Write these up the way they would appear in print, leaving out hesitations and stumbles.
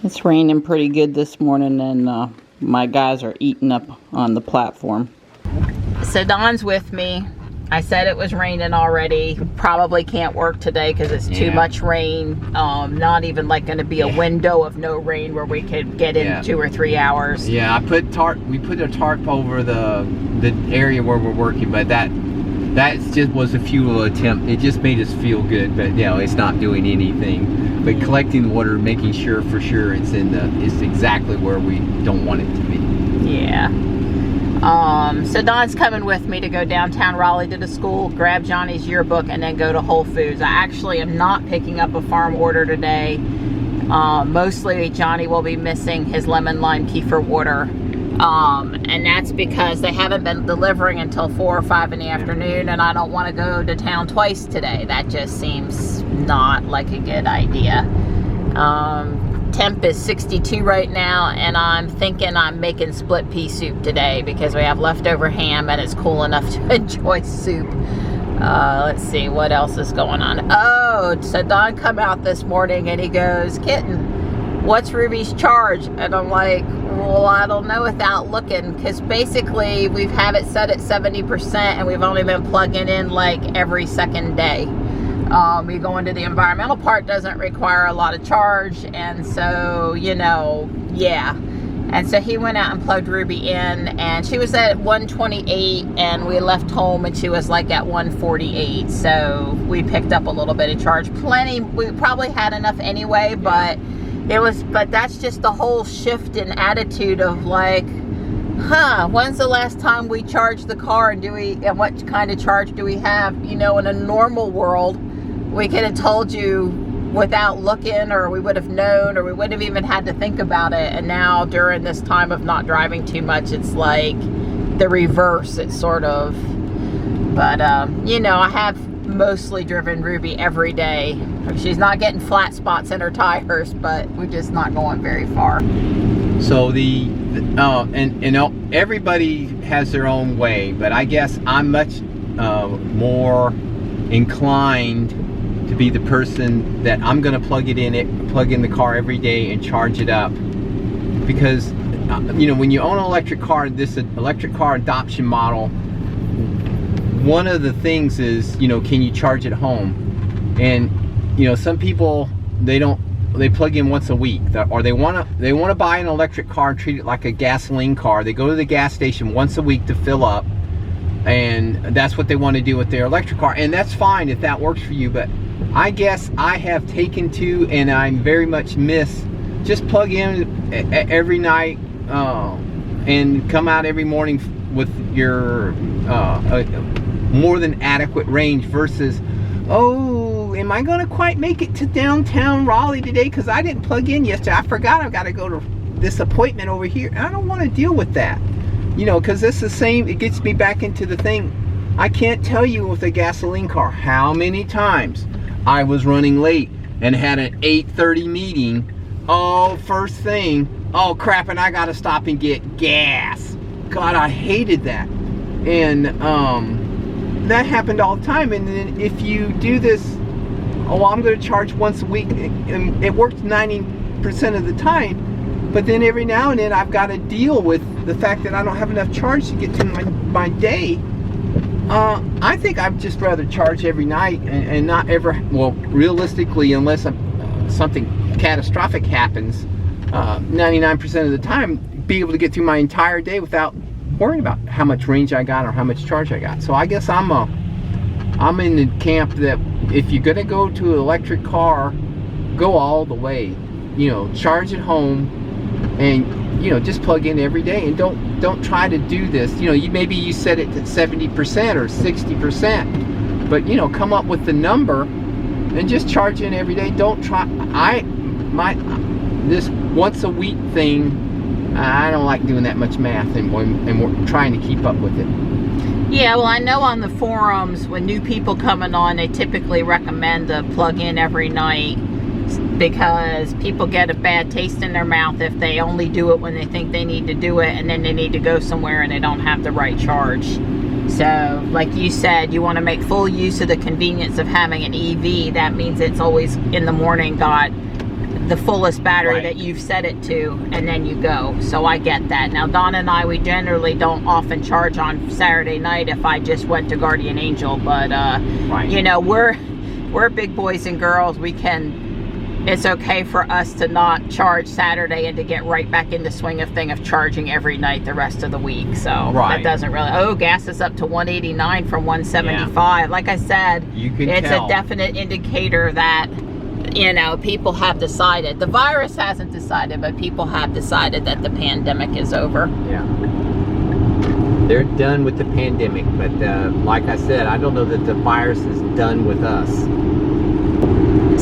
It's raining pretty good this morning, and my guys are eating up on the platform. So Don's with me. I said it was raining already. Probably can't work today because it's too much rain. Not even like going to be a window of no rain where we could get in 2 or 3 hours. Yeah, we put a tarp over the area where we're working, but that just was a futile attempt. It just made us feel good, but you know, it's not doing anything. But collecting the water, making sure for sure it's exactly where we don't want it to be. Yeah. So Don's coming with me to go downtown Raleigh to the school, grab Johnny's yearbook, and then go to Whole Foods. I actually am not picking up a farm order today. Mostly Johnny will be missing his lemon lime kefir water. And that's because they haven't been delivering until 4 or 5 in the afternoon, and I don't want to go to town twice today. That just seems not like a good idea. Temp is 62 right now, and I'm thinking I'm making split pea soup today because we have leftover ham and it's cool enough to enjoy soup. Let's see what else is going on. Oh, so Don come out this morning and he goes, "Kitten, what's Ruby's charge?" And I'm like, well, I don't know without looking, because basically we've had it set at 70% and we've only been plugging in like every second day. We go into the environmental part, doesn't require a lot of charge, and so, you know, yeah. And so he went out and plugged Ruby in, and she was at 128, and we left home and she was like at 148. So we picked up a little bit of charge. Plenty, we probably had enough anyway, but that's just the whole shift in attitude of like, when's the last time we charged the car, and what kind of charge do we have? You know, in a normal world, we could have told you without looking, or we would have known, or we wouldn't have even had to think about it. And now during this time of not driving too much, it's like the reverse. It's sort of, but you know, I have mostly driven Ruby every day. She's not getting flat spots in her tires, but we're just not going very far. So everybody has their own way, but I guess I'm much more inclined to be the person that I'm going to plug in the car every day and charge it up, because you know, when you own an electric car, this electric car adoption model, one of the things is, you know, can you charge at home? And you know, some people, they plug in once a week, or they want to buy an electric car and treat it like a gasoline car. They go to the gas station once a week to fill up, and that's what they want to do with their electric car, and that's fine if that works for you. But I guess I have taken to, and I'm very much miss, just plug in every night and come out every morning with your more than adequate range, versus, oh, am I gonna quite make it to downtown Raleigh today because I didn't plug in yesterday? I forgot I've got to go to this appointment over here. I don't want to deal with that, you know, because it's the same. It gets me back into the thing. I can't tell you with a gasoline car how many times I was running late and had an 8:30 meeting. Oh, first thing, oh crap, and I gotta stop and get gas. God, I hated that. And that happened all the time. And then if you do this, oh, I'm gonna charge once a week, and it works 90% of the time, but then every now and then I've got to deal with the fact that I don't have enough charge to get to my day. I think I'd just rather charge every night and not ever, well, realistically, unless something catastrophic happens, 99% of the time, be able to get through my entire day without worrying about how much range I got or how much charge I got. So I guess I'm in the camp that if you're gonna go to an electric car, go all the way. You know, charge at home, and you know, just plug in every day, and don't try to do this. You know, maybe you set it to 70% or 60%, but you know, come up with the number and just charge in every day. Don't try. This once a week thing, I don't like doing that much math, and we're trying to keep up with it. Yeah, well, I know on the forums, when new people coming on, they typically recommend to plug in every night, because people get a bad taste in their mouth if they only do it when they think they need to do it, and then they need to go somewhere and they don't have the right charge. So, like you said, you want to make full use of the convenience of having an EV. That means it's always in the morning got the fullest battery Right. that you've set it to, and then you go. So I get that. Now Don and I, we generally don't often charge on Saturday night if I just went to Guardian Angel, but Right. you know, we're big boys and girls. It's okay for us to not charge Saturday and to get right back in the swing of charging every night the rest of the week. So Right. that doesn't really, oh, gas is up to 189 from 175. Like I said, You can it's tell. a definite indicator that, you know, people have decided. The virus hasn't decided, but people have decided that the pandemic is over. Yeah. They're done with the pandemic, but like I said, I don't know that the virus is done with us.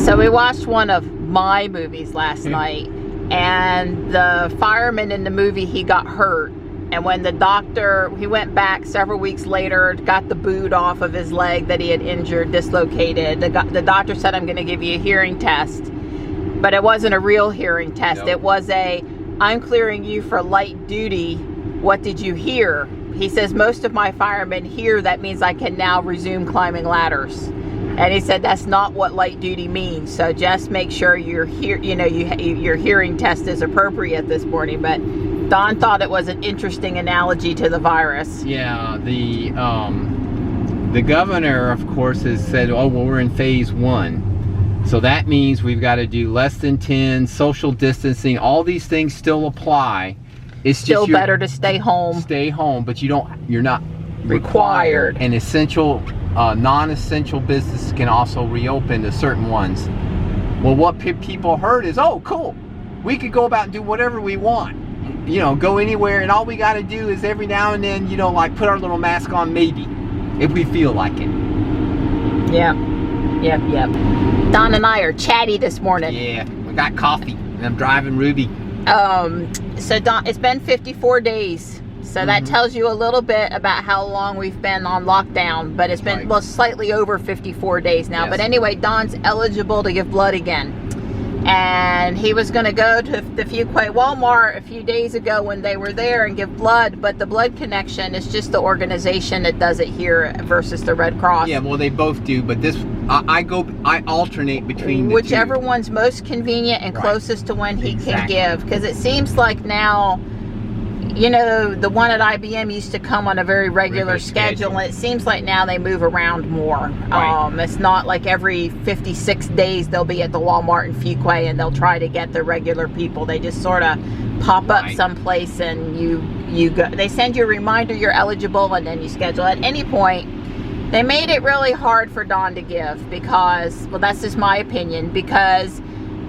So we watched one of my movies last night, and the fireman in the movie, he got hurt. And when the doctor, he went back several weeks later, got the boot off of his leg that he had injured, dislocated. The doctor said, I'm going to give you a hearing test. But it wasn't a real hearing test. Nope. It was I'm clearing you for light duty. What did you hear? He says, most of my firemen hear that means I can now resume climbing ladders. And he said that's not what light duty means. So just make sure your hearing test is appropriate this morning. But Don thought it was an interesting analogy to the virus. Yeah, the governor, of course, has said, oh, well, we're in phase 1. So that means we've got to do less than 10, social distancing. All these things still apply. It's Still just better to stay home. Stay home, but you're not Required. And essential, non-essential businesses can also reopen to certain ones. Well, what people heard is, oh, cool. We could go about and do whatever we want. You know, go anywhere, and all we got to do is every now and then, you know, like put our little mask on, maybe, if we feel like it. Yep. Don and I are chatty this morning. Yeah, we got coffee, and I'm driving Ruby. So Don, it's been 54 days. So that tells you a little bit about how long we've been on lockdown, but it's been, Right. well, slightly over 54 days now. Yes. But anyway, Don's eligible to give blood again. And he was going to go to the Fuquay Walmart a few days ago when they were there and give blood, but the Blood Connection is just the organization that does it here versus the Red Cross. Yeah, well, they both do, but this, I alternate between the Whichever two. one's most convenient and Right. closest to when he Exactly. can give, because it seems like now, you know, the one at IBM used to come on a very regular schedule, and it seems like now they move around more. Right. It's not like every 56 days they'll be at the Walmart in Fuquay and they'll try to get the regular people. They just sort of pop up Right. someplace and you go. They send you a reminder you're eligible, and then you schedule. At any point, they made it really hard for Don to give because, well, that's just my opinion, because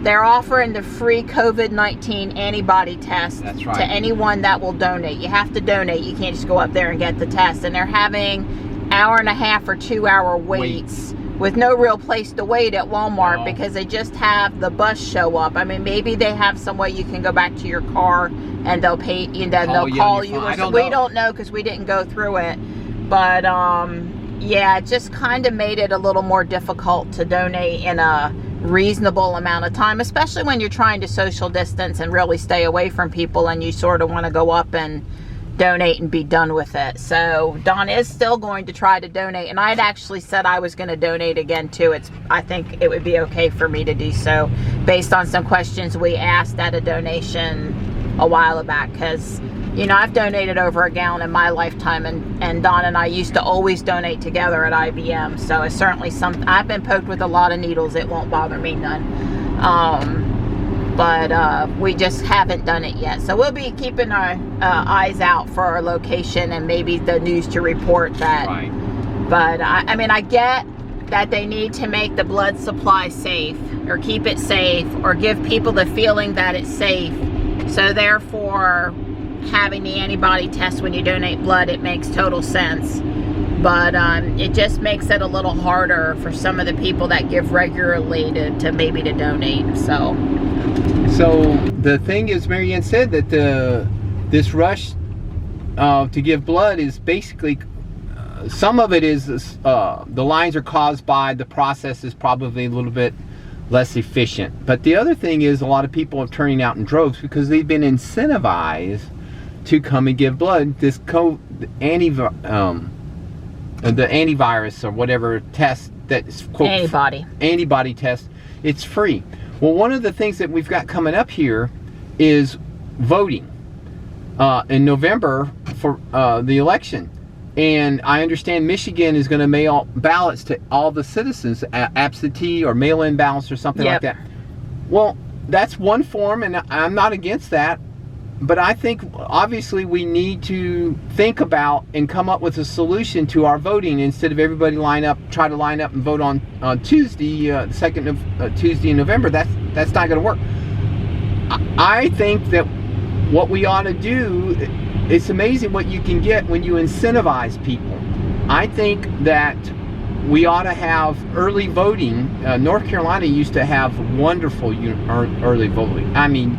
they're offering the free COVID-19 antibody test. That's right. To anyone that will donate. You have to donate. You can't just go up there and get the test. And they're having 1.5 or 2 hour waits with no real place to wait at Walmart, No. because they just have the bus show up. I mean, maybe they have some way you can go back to your car and they'll pay, you know, they'll call you. I don't We know. don't know because we didn't go through it. But yeah, it just kind of made it a little more difficult to donate in a reasonable amount of time, especially when you're trying to social distance and really stay away from people, and you sort of want to go up and donate and be done with it. So Don is still going to try to donate, and I had actually said I was going to donate again too. I think it would be okay for me to do so based on some questions we asked at a donation a while back, because you know, I've donated over a gallon in my lifetime, and Don and I used to always donate together at IBM. So it's certainly something. I've been poked with a lot of needles. It won't bother me none. But we just haven't done it yet. So we'll be keeping our eyes out for our location and maybe the news to report that. Right. But I mean, I get that they need to make the blood supply safe, or keep it safe, or give people the feeling that it's safe. So therefore, having the antibody test when you donate blood, it makes total sense. But it just makes it a little harder for some of the people that give regularly to maybe to donate. So the thing is, Marianne said that this rush to give blood is basically, some of it is the lines are caused by the process is probably a little bit less efficient. But the other thing is, a lot of people are turning out in droves because they've been incentivized to come and give blood. This the antivirus or whatever test that's quote antibody test, it's free. Well, one of the things that we've got coming up here is voting in November for the election. And I understand Michigan is going to mail ballots to all the citizens, absentee or mail-in ballots or something like that. Well, that's one form, and I'm not against that. But I think obviously we need to think about and come up with a solution to our voting instead of everybody try to line up and vote on Tuesday, the second of Tuesday in November. That's not going to work. I think that what we ought to do, it's amazing what you can get when you incentivize people. I think that we ought to have early voting. North Carolina used to have wonderful early voting. I mean,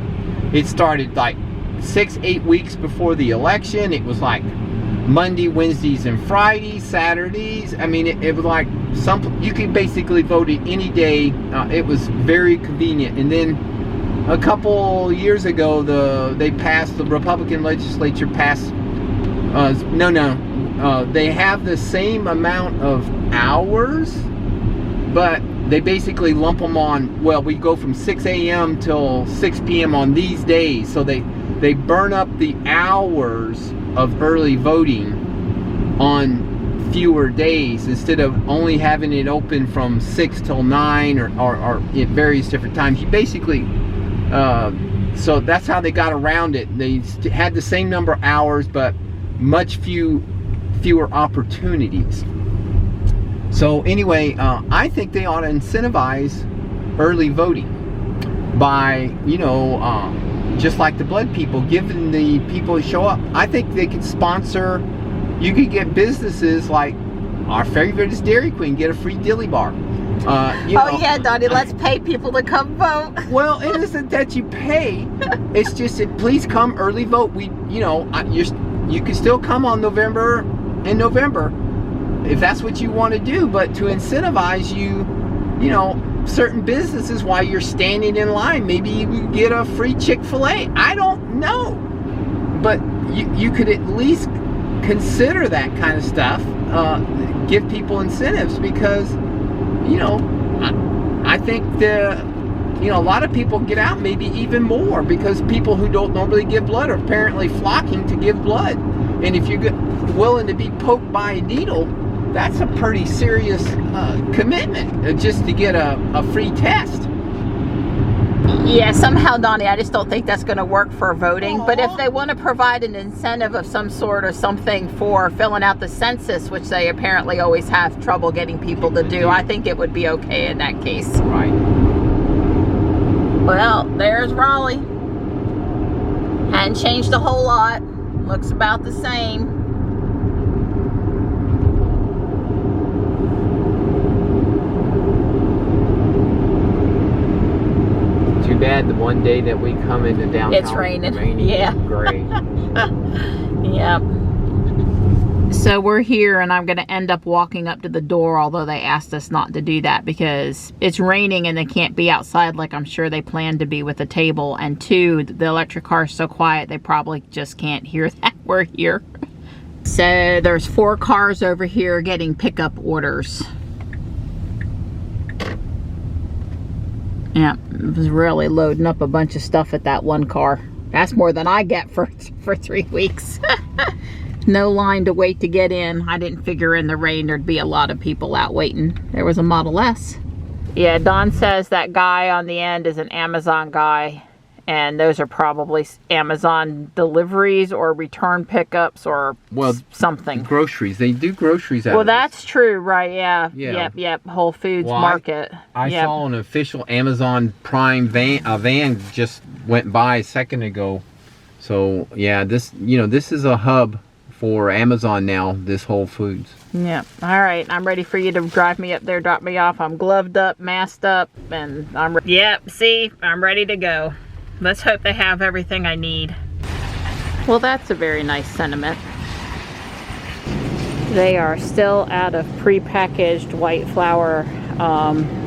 it started like 6-8 weeks before the election. It was like Monday, Wednesdays, and Fridays, Saturdays. I mean, it was like you could basically vote it any day. It was very convenient. And then a couple years ago, the Republican legislature passed. They have the same amount of hours, but they basically lump them on. Well, we go from 6 a.m. till 6 p.m. on these days, so they burn up the hours of early voting on fewer days instead of only having it open from 6 till 9 or at various different times. You basically, so that's how they got around it. They had the same number of hours, but much fewer opportunities. So anyway, I think they ought to incentivize early voting by, just like the blood people, giving the people who show up. I think they could sponsor, you could get businesses like our favorite is Dairy Queen, get a free dilly bar. Yeah, Donnie, let's pay people to come vote. Well, it isn't that you pay. It's just that please come early vote. You can still come on November if that's what you want to do, but to incentivize you, certain businesses while you're standing in line, maybe you can get a free Chick-fil-A. I don't know, but you could at least consider that kind of stuff. Give people incentives because, I think a lot of people get out, maybe even more, because people who don't normally give blood are apparently flocking to give blood. And if you're willing to be poked by a needle, that's a pretty serious commitment just to get a free test. Yeah, somehow, Donnie, I just don't think that's going to work for voting. But if they want to provide an incentive of some sort or something for filling out the census, which they apparently always have trouble getting people to do, I think it would be okay in that case. Right. Well, there's Raleigh. Hadn't changed a whole lot. Looks about the same. Too bad the one day that we come into downtown, it's raining. Yeah. Gray. Yep. So we're here, and I'm going to end up walking up to the door, although they asked us not to do that because it's raining and they can't be outside like I'm sure they planned to be with a table. And two, the electric car is so quiet they probably just can't hear that we're here. So there's 4 cars over here getting pickup orders. Yeah, it was really loading up a bunch of stuff at that one car. That's more than I get for 3 weeks. No line to wait to get in. I didn't figure in the rain there'd be a lot of people out waiting. There was a Model S. Yeah, Don says that guy on the end is an Amazon guy, and those are probably Amazon deliveries or return pickups or something. Groceries. They do groceries out Well, of this. that's true, right? Yeah. Yep. Whole Foods Market. I saw an official Amazon Prime van. A van just went by a second ago. So yeah, this is a hub for Amazon now, this Whole Foods. Yeah. All right. I'm ready for you to drive me up there, drop me off. I'm gloved up, masked up, and see, I'm ready to go. Let's hope they have everything I need. Well, that's a very nice sentiment. They are still out of pre-packaged white flour,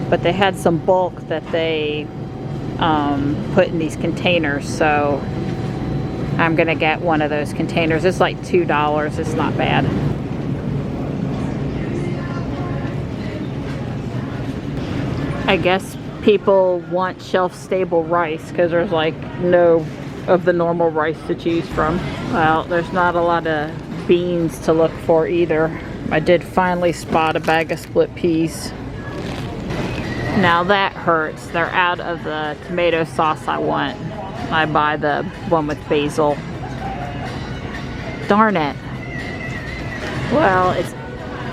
but they had some bulk that they put in these containers, so I'm gonna get one of those containers. It's like $2. It's not bad. I guess people want shelf-stable rice because there's like no of the normal rice to choose from. Well, there's not a lot of beans to look for either. I did finally spot a bag of split peas. Now that hurts. They're out of the tomato sauce I want. I buy the one with basil. Darn it. Well, it's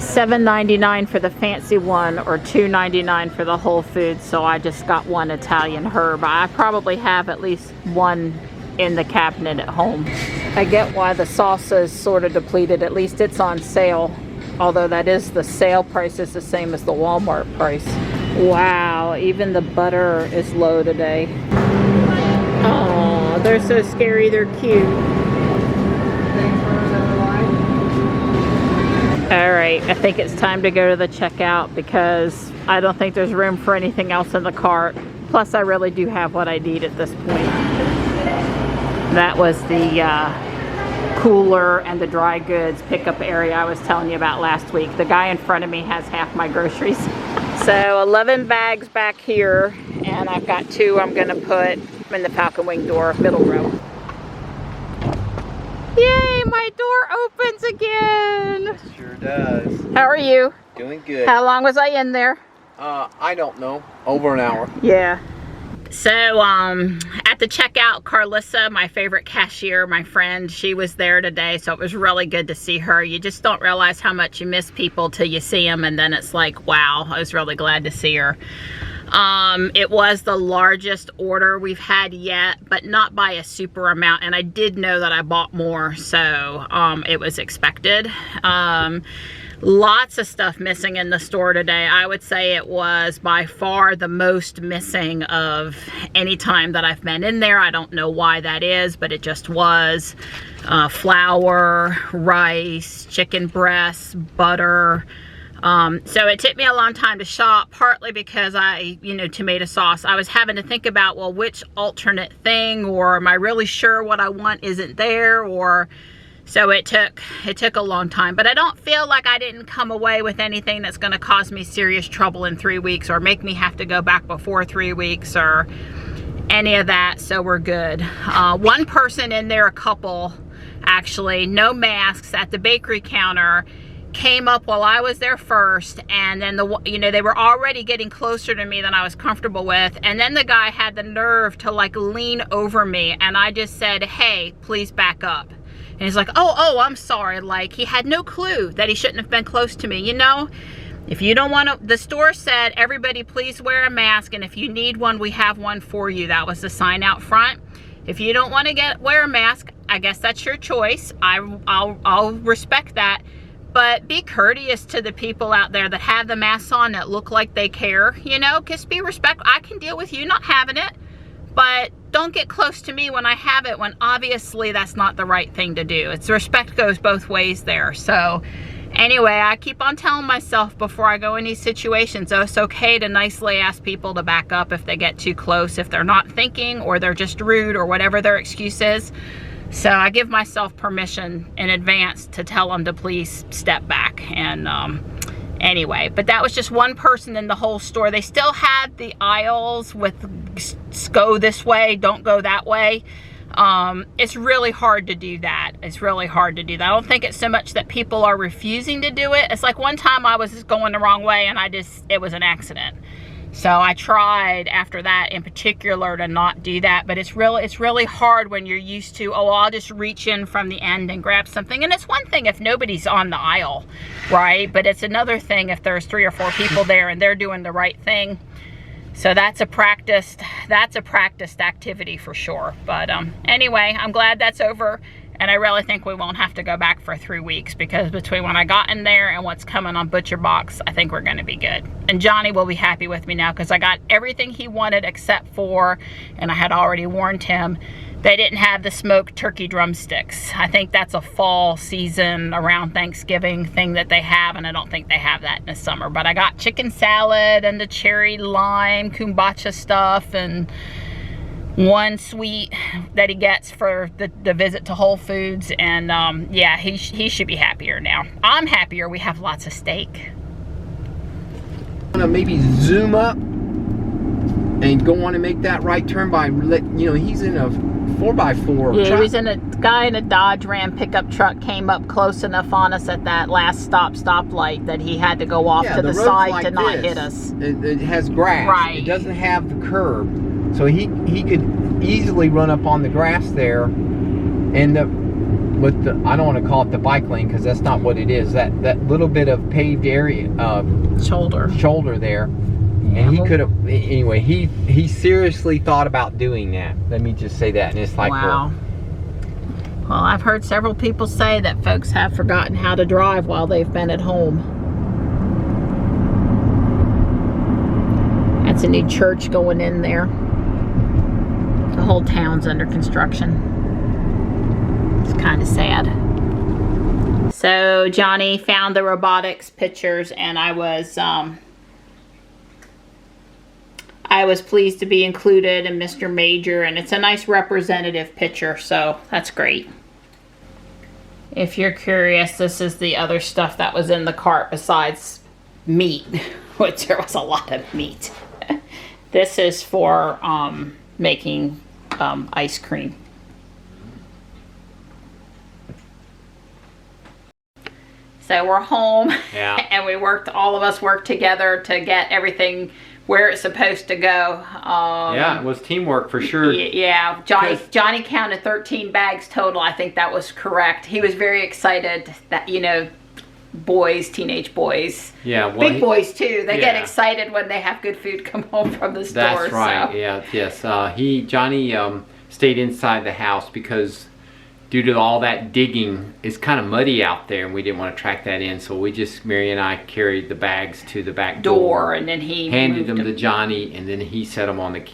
$7.99 for the fancy one or $2.99 for the Whole Foods, so I just got one Italian herb. I probably have at least one in the cabinet at home. I get why the salsa is sort of depleted. At least it's on sale, although that is the sale price is the same as the Walmart price. Wow, even the butter is low today. Oh, they're so scary, they're cute. Alright, I think it's time to go to the checkout because I don't think there's room for anything else in the cart. Plus, I really do have what I need at this point. That was the cooler and the dry goods pickup area I was telling you about last week. The guy in front of me has half my groceries. So 11 bags back here, and I've got 2 I'm gonna put in the Falcon Wing door, middle row. Yay, my door opens again. It sure does. How are you? Doing good. How long was I in there? I don't know. Over an hour. Yeah. So, at the checkout, Carlissa, my favorite cashier, my friend, she was there today, so it was really good to see her. You just don't realize how much you miss people till you see them, and then it's like, wow, I was really glad to see her. It was the largest order we've had yet, but not by a super amount, and I did know that I bought more, so it was expected. Lots of stuff missing in the store today. I would say it was by far the most missing of any time that I've been in there. I don't know why that is, but it just was. Flour, rice, chicken breasts, butter. So it took me a long time to shop, partly because tomato sauce. I was having to think about, well, which alternate thing, or am I really sure what I want isn't there, or... So it took a long time, but I don't feel like I didn't come away with anything that's going to cause me serious trouble in 3 weeks or make me have to go back before 3 weeks or any of that, so we're good. One person in there, a couple, actually, no masks at the bakery counter, came up while I was there first, and then they were already getting closer to me than I was comfortable with, and then the guy had the nerve to like lean over me, and I just said, hey, please back up. And he's like, oh, I'm sorry. Like, he had no clue that he shouldn't have been close to me. You know, if you don't want to, the store said, everybody please wear a mask, and if you need one, we have one for you. That was the sign out front. If you don't want to wear a mask, I guess that's your choice. I'll respect that. But be courteous to the people out there that have the masks on that look like they care. You know, just be respectful. I can deal with you not having it, but don't get close to me when I have it, when obviously that's not the right thing to do. It's respect goes both ways there. So anyway, I keep on telling myself before I go in these situations, oh, it's okay to nicely ask people to back up if they get too close, if they're not thinking or they're just rude or whatever their excuse is. So I give myself permission in advance to tell them to please step back. And anyway, but that was just one person in the whole store. They still had the aisles with go this way, don't go that way. It's really hard to do that. It's really hard to do that. I don't think it's so much that people are refusing to do it. It's like one time I was going the wrong way and it was an accident. So I tried after that in particular to not do that, but it's really hard when you're used to, oh, I'll just reach in from the end and grab something. And it's one thing if nobody's on the aisle, right? But it's another thing if there's 3 or 4 people there and they're doing the right thing. So that's a practiced activity for sure. But anyway, I'm glad that's over. And I really think we won't have to go back for 3 weeks, because between when I got in there and what's coming on Butcher Box, I think we're gonna be good. And Johnny will be happy with me now because I got everything he wanted except for, and I had already warned him, they didn't have the smoked turkey drumsticks. I think that's a fall season around Thanksgiving thing that they have, and I don't think they have that in the summer. But I got chicken salad and the cherry lime kombucha stuff and one sweet that he gets for the visit to Whole Foods, and yeah, he should be happier now. I'm happier. We have lots of steak. I'm gonna maybe zoom up and go on and make that right turn by, he's in a 4x4 Yeah, truck. he was in a guy in a Dodge Ram pickup truck came up close enough on us at that last stoplight that he had to go off to the road's side like to not this. hit us. It has grass. Right. It doesn't have the curb, so he could easily run up on the grass there, and with the, I don't want to call it the bike lane because that's not what it is. That little bit of paved area, shoulder there. And he could have, anyway, he seriously thought about doing that. Let me just say that. And it's like, wow. Well, I've heard several people say that folks have forgotten how to drive while they've been at home. That's a new church going in there. The whole town's under construction. It's kind of sad. So Johnny found the robotics pictures, and I was pleased to be included in Mr. Major, and it's a nice representative picture, so that's great. If you're curious, this is the other stuff that was in the cart besides meat, which there was a lot of meat. This is for making ice cream. So we're home, and all of us worked together to get everything where it's supposed to go. Yeah, it was teamwork for sure. Yeah, Johnny counted 13 bags total. I think that was correct. He was very excited that, boys, teenage boys, big boys too. They get excited when they have good food come home from the store. That's right. So. Yeah, yes. Johnny stayed inside the house because due to all that digging, it's kind of muddy out there, and we didn't want to track that in. So Mary and I carried the bags to the back door, and then he handed them to Johnny, and then he set them on the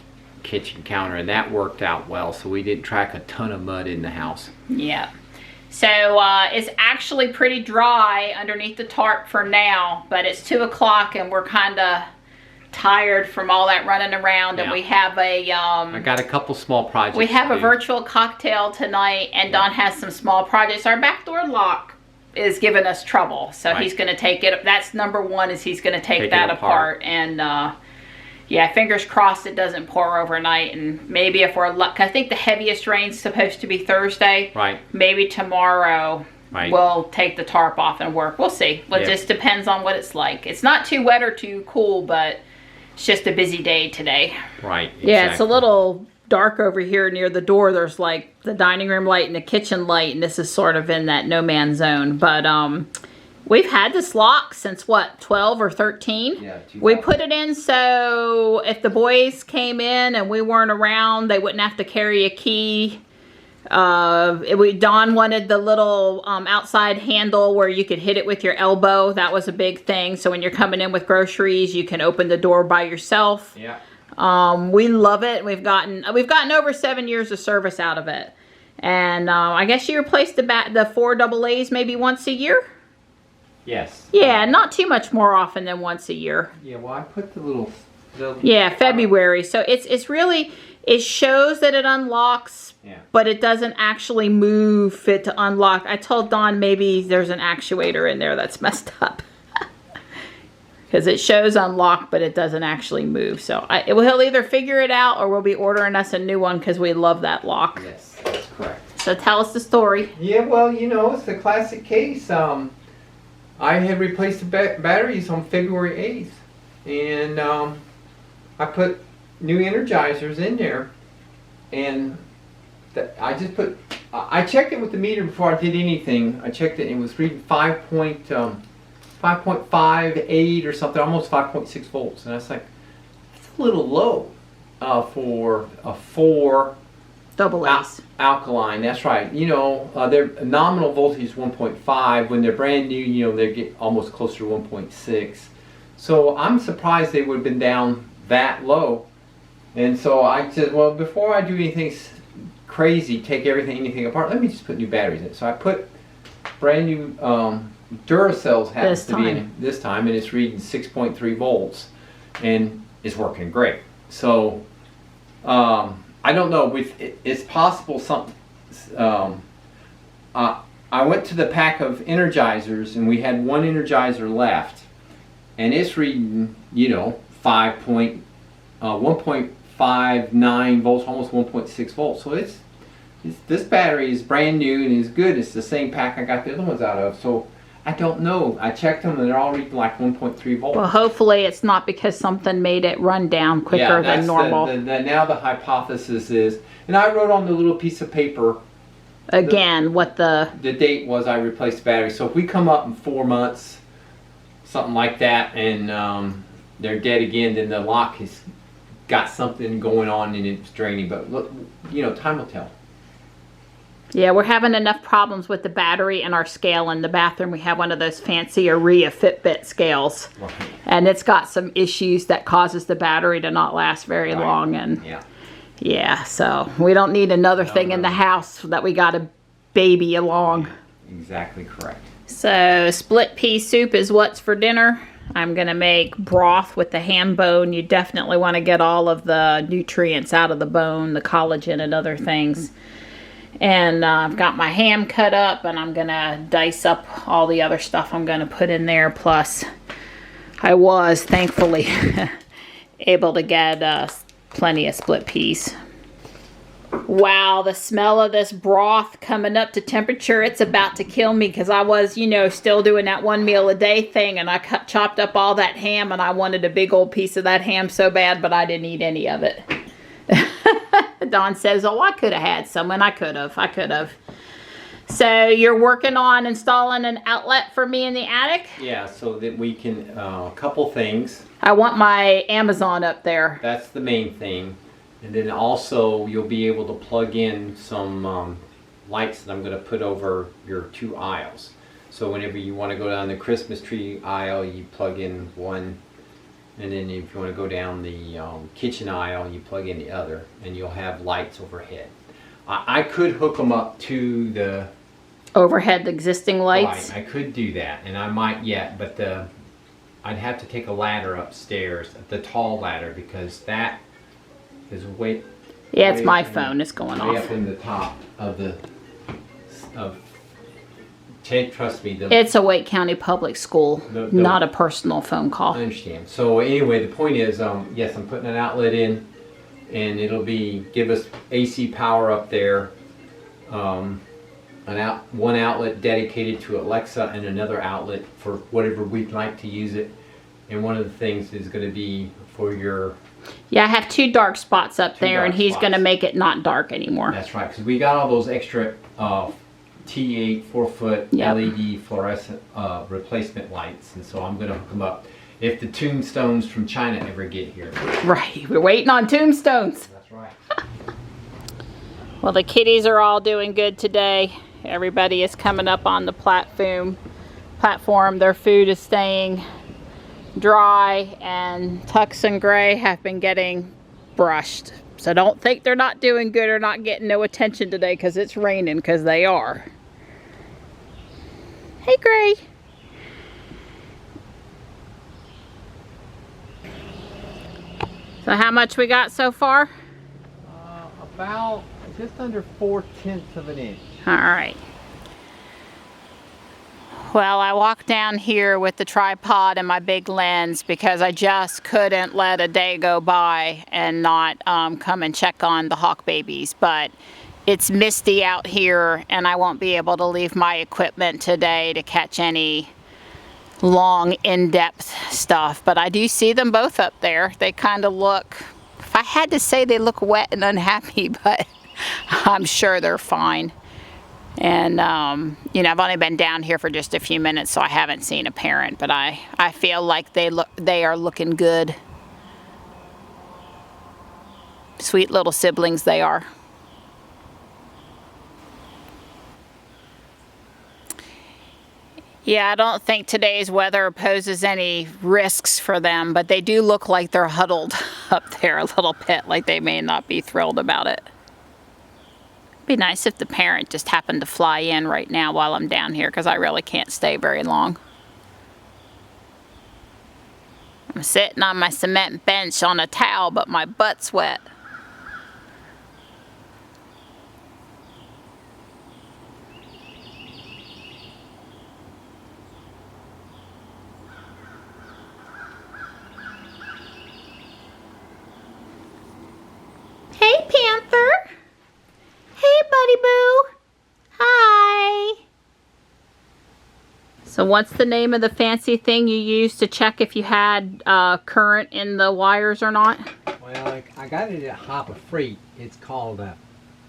kitchen counter, and that worked out well. So we didn't track a ton of mud in the house. Yeah. So it's actually pretty dry underneath the tarp for now, but it's 2 o'clock, and we're kind of tired from all that running around, and we have I got a couple small projects. We have a virtual cocktail tonight, and Don has some small projects. Our back door lock is giving us trouble, so he's going to take it. That's number one, is he's going to take that apart. And yeah, fingers crossed it doesn't pour overnight, and maybe if we're lucky, I think the heaviest rain's supposed to be Thursday. Right. Maybe tomorrow. Right. We'll take the tarp off and work. We'll see. It just depends on what it's like. It's not too wet or too cool, but it's just a busy day today. Right. Exactly. Yeah, it's a little dark over here near the door. There's like the dining room light and the kitchen light, and this is sort of in that no man's zone. But we've had this lock since what, 12 or 13? Yeah. We put it in so if the boys came in and we weren't around, they wouldn't have to carry a key. Don wanted the little outside handle where you could hit it with your elbow. That was a big thing. So when you're coming in with groceries, you can open the door by yourself. Yeah. We love it. We've gotten over 7 years of service out of it. And I guess you replace the 4 AA's maybe once a year? Yes. Yeah, not too much more often than once a year. Yeah, well, I put the little... February. So it's really... It shows that it unlocks, but it doesn't actually move it to unlock. I told Don maybe there's an actuator in there that's messed up. Because it shows unlock, but it doesn't actually move. So he'll either figure it out, or we'll be ordering us a new one because we love that lock. Yes, that's correct. So tell us the story. Yeah, well, it's the classic case. I had replaced the batteries on February 8th. And I put new energizers in there, and I checked it with the meter before I did anything. I checked it, and it was reading 5.58 or something, almost 5.6 volts, and I was like, it's a little low for a 4 AA's alkaline. That's right. Their nominal voltage is 1.5. When they're brand new, they get almost closer to 1.6. So I'm surprised they would have been down that low. And so I said, well, before I do anything crazy, take anything apart, let me just put new batteries in. So I put brand new Duracells happens to be in this time, and it's reading 6.3 volts, and it's working great. So I don't know. It's possible something. I went to the pack of energizers, and we had one energizer left, and it's reading 5.8 1.59 volts, almost 1.6 volts. So this battery is brand new and is good. It's the same pack I got the other ones out of. So I don't know. I checked them and they're all reading like 1.3 volts. Well, hopefully it's not because something made it run down quicker than normal. Now the hypothesis is, and I wrote on the little piece of paper again what the date was I replaced the battery. So if we come up in 4 months, something like that, and they're dead again, then the lock has got something going on and it's draining. But look, you know, time will tell. Yeah, we're having enough problems with the battery and our scale in the bathroom. We have one of those fancy Aria Fitbit scales. Right. And it's got some issues that causes the battery to not last very long. And yeah, so we don't need another thing in the house that we got to baby along. Exactly correct. So split pea soup is what's for dinner. I'm going to make broth with the ham bone. You definitely want to get all of the nutrients out of the bone, the collagen and other things. And I've got my ham cut up, and I'm going to dice up all the other stuff I'm going to put in there. Plus, I was, thankfully, able to get plenty of split peas. Wow, the smell of this broth coming up to temperature, it's about to kill me because I was, you know, still doing that 1 meal a day thing, and I chopped up all that ham, and I wanted a big old piece of that ham so bad, but I didn't eat any of it. Don says, oh, I could have had some, and I could have. So you're working on installing an outlet for me in the attic? Yeah, so that we can, a couple things. I want my Amazon up there. That's the main thing. And then also you'll be able to plug in some lights that I'm going to put over your 2 aisles. So whenever you want to go down the Christmas tree aisle, you plug in one. And then if you want to go down the kitchen aisle, you plug in the other, and you'll have lights overhead. I could hook them up to the overhead existing lights. Right, I could do that, and I might yet, but I'd have to take a ladder upstairs, the tall ladder, because that is way. Yeah, it's my phone. It's going off. Way up in the top of the trust me. It's a Wake County Public School, not a personal phone call. I understand. So anyway, the point is, yes, I'm putting an outlet in, and it'll give us AC power up there. One outlet dedicated to Alexa, and another outlet for whatever we'd like to use it. And one of the things is going to be for your. Yeah, I have 2 dark spots up there, and he's going to make it not dark anymore. That's right, because we got all those extra. T8 4-foot LED fluorescent replacement lights, and so I'm going to hook them up if the tombstones from China ever get here. Right, we're waiting on tombstones. That's right. Well, the kitties are all doing good today. Everybody is coming up on the platform. Their food is staying dry, and Tux and Gray have been getting brushed. So don't think they're not doing good or not getting no attention today because it's raining, because they are. Hey, Gray. So how much we got so far? About just under 4/10 of an inch. All right. Well, I walked down here with the tripod and my big lens because I just couldn't let a day go by and not come and check on the hawk babies. But it's misty out here, and I won't be able to leave my equipment today to catch any long, in-depth stuff. But I do see them both up there. They kind of look, if I had to say, they look wet and unhappy, but I'm sure they're fine. And, you know, I've only been down here for just a few minutes, so I haven't seen a parent, but I feel like they are looking good. Sweet little siblings they are. Yeah, I don't think today's weather poses any risks for them, but they do look like they're huddled up there a little bit, like they may not be thrilled about it. Be nice if the parent just happened to fly in right now while I'm down here, because I really can't stay very long. I'm sitting on my cement bench on a towel, but my butt's wet. So what's the name of the fancy thing you used to check if you had current in the wires or not? Well, I got it at Hopper Freight. It's called a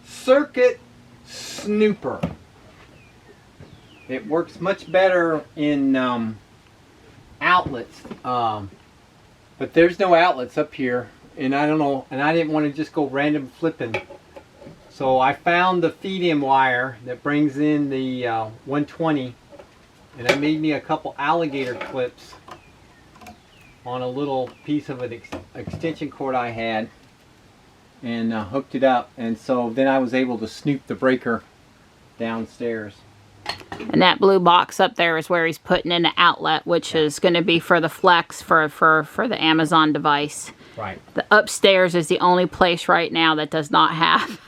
circuit snooper. It works much better in outlets, but there's no outlets up here, and I don't know, and I didn't want to just go random flipping. So I found the feed-in wire that brings in the 120, and I made me a couple alligator clips on a little piece of an extension cord I had, and hooked it up, and so then I was able to snoop the breaker downstairs. And that blue box up there is where he's putting in the outlet, which is going to be for the flex for the Amazon device. Right. The upstairs is the only place right now that does not have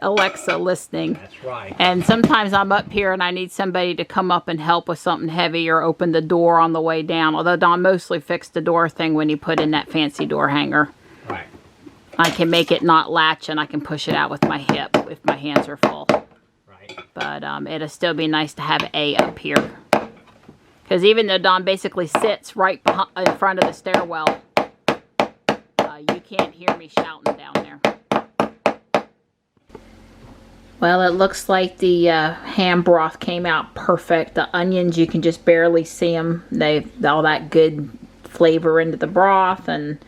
Alexa listening. That's right. And sometimes I'm up here and I need somebody to come up and help with something heavy or open the door on the way down. Although Don mostly fixed the door thing when he put in that fancy door hanger. Right. I can make it not latch and I can push it out with my hip if my hands are full. Right. But it'll still be nice to have A up here. Because even though Don basically sits right in front of the stairwell, you can't hear me shouting down there. Well, it looks like the ham broth came out perfect. The onions, you can just barely see them. They've all that good flavor into the broth, and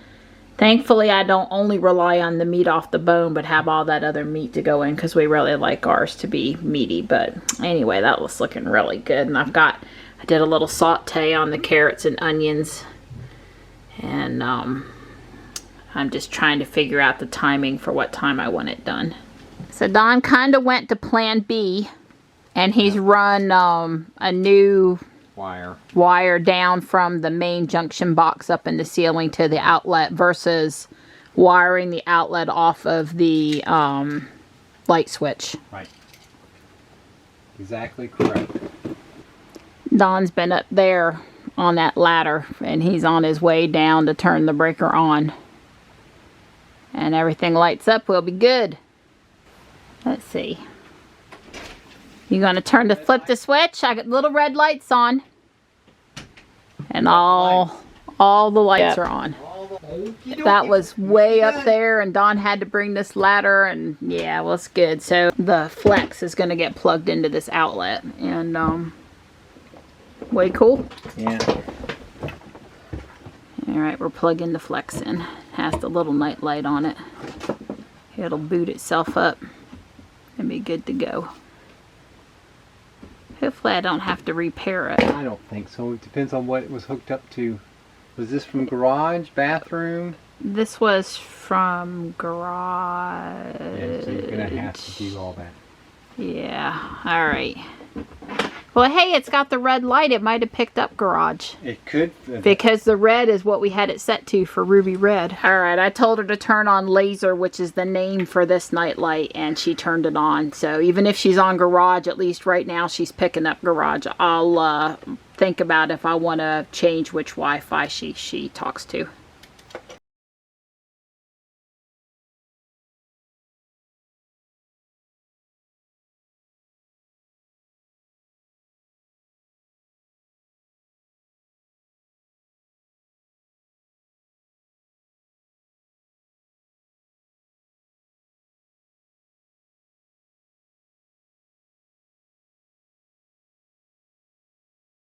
thankfully I don't only rely on the meat off the bone, but have all that other meat to go in, because we really like ours to be meaty. But anyway, that was looking really good. And I did a little saute on the carrots and onions, and I'm just trying to figure out the timing for what time I want it done. So Don kind of went to plan B, and he's run a new wire down from the main junction box up in the ceiling to the outlet versus wiring the outlet off of the light switch. Right. Exactly correct. Don's been up there on that ladder, and he's on his way down to turn the breaker on. And everything lights up, we'll be good. Let's see. You gonna flip the switch? I got little red lights on. And all the lights are on. That was way up there, and Don had to bring this ladder, and yeah, well, it's good. So the flex is gonna get plugged into this outlet, and way cool. Yeah. Alright, we're plugging the flex in. Has the little night light on it. It'll boot itself up and be good to go. Hopefully I don't have to repair it. I don't think so. It depends on what it was hooked up to. Was this from garage, bathroom? This was from garage. Yeah, so you're going to have to do all that. Yeah, alright. Well, hey, it's got the red light. It might have picked up garage. It could. Because the red is what we had it set to for ruby red. Alright, I told her to turn on laser, which is the name for this night light, and she turned it on. So even if she's on garage, at least right now she's picking up garage. I'll think about if I want to change which Wi-Fi she talks to.